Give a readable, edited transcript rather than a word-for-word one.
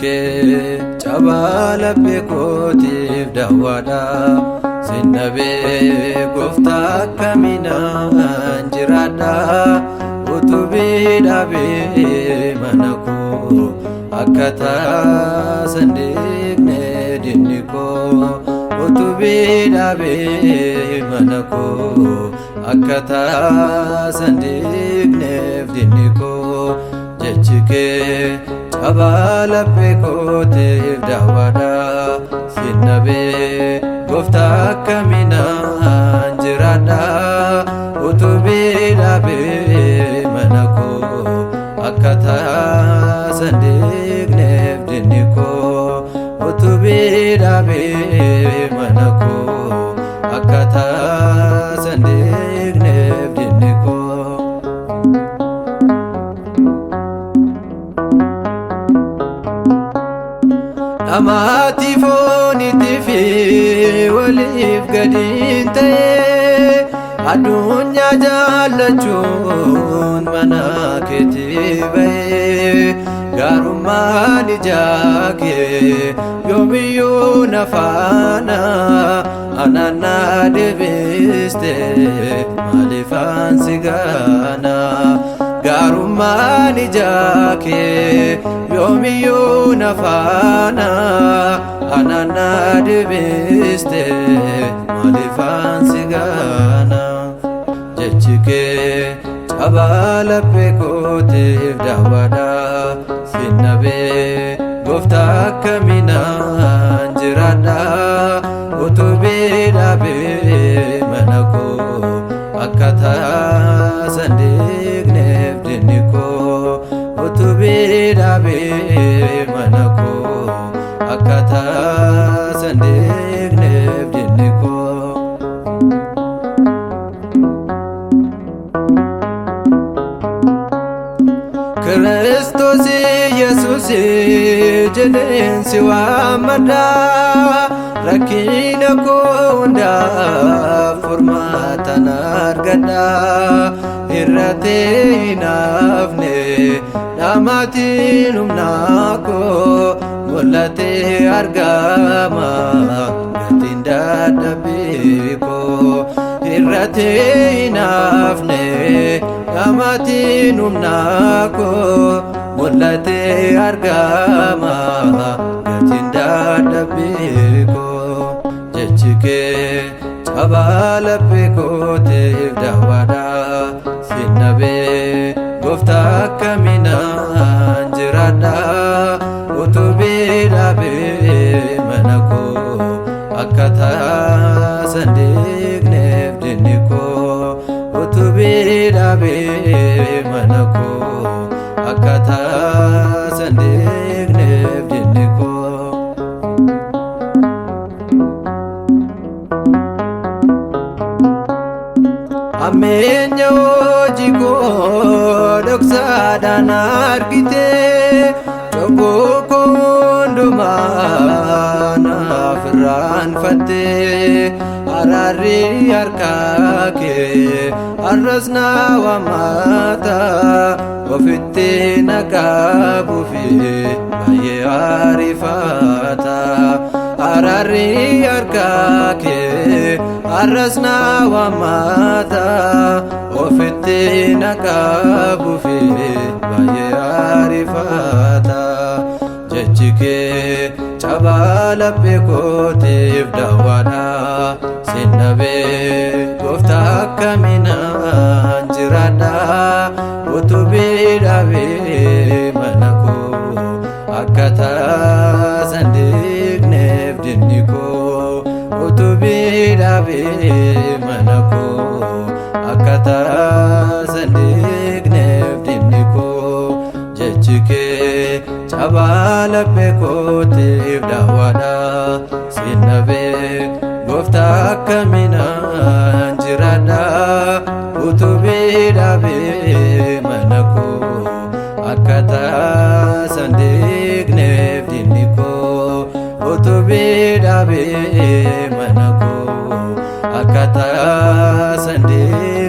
kee cabaa laphee kootiif daawwaadha. Sinnabee gooftaa akkaminaan jiraadha. Utubee dhaabee mana koo akkaataa sandeeqne dinni koo. Utubee dhaabee mana koo akkaataa sandeeqneef dinni koo. Jechi kee cabaa laphee kootiif daawwaadha. Sinnabee gooftaa akkaminaan jiraadha. Utubee dhaabee mana koo akkaataa sandeeqneef dinni koo. Utubee dhaabee mana koo akkaataa sandeeqneef dinni koo. Dhamaati fooniitii fi waliif gadiin ta'ee addunyaa jaallachuun mana keetii ba'ee. Gaarummaan ijaa kee yoomiyyuu na faana anaan deebistee maaliifaan si gaana. Gaarummaan ijaa kee yoomiyyuu na faana anaan deebistee maaliifaan si gaana. Jechi kee cabaa laphee kootiif daawwaadha. Sinnabee gooftaa akkaminaan jiraadha. Utubee dhaabee mana koo akkaataa sandeeqneef dinni koo. Utubee dhaabee mana koo akkaataa sandeeqneef dinni koo. Kiristoos Yesuus jedheen si waammadha. Rakkina koo hundaaf furmaata argadha. Hir'atee hin hafne dhamaatiin humna koo mul'atee argama gatiin dadhabbii koo. Hir'atee hin hafne dhamaatiin humna koo mul'atee argama gatiin dadhabbii koo. Jechi kee cabaa laphee kootiif daawwaadha. Sinnabee gooftaa akkaminaan jiraadha. Utubee dhaabee mana koo akkaataa sandeeqneef dinni koo. Utubee dhaabee mana koo akkaataa sandeeqneef dinni koo. Ammeenya hojii koo dhoksaadhaan argite. Cubbuu koo hundumaa naaf irraanfatte. Araarri harka kee har'as na waammata. Ofitti na qabuufi baay'ee ariifata. Araarri harka kee har'as na waammata. Ofitti na qabuufi baay'ee ariifata. Jechi kee cabaa laphee kootiif daawwaadha. Sinnabee gooftaa akkaminaan jiraadha. Utubee dhaabee mana koo akkaataa sandeeqneef dinni koo. Utubee dhaabee mana koo akkaataa sandeeqneef dinni koo. Jechi kee cabaa laphee kootiif daawwaadha. Sinnabee gooftaa akkaminaan jiraadha. Utubee dhaabee mana koo akkaataa sandeeqneef dinni koo. Utubee dhaabee mana koo akkaataa sandeeqneef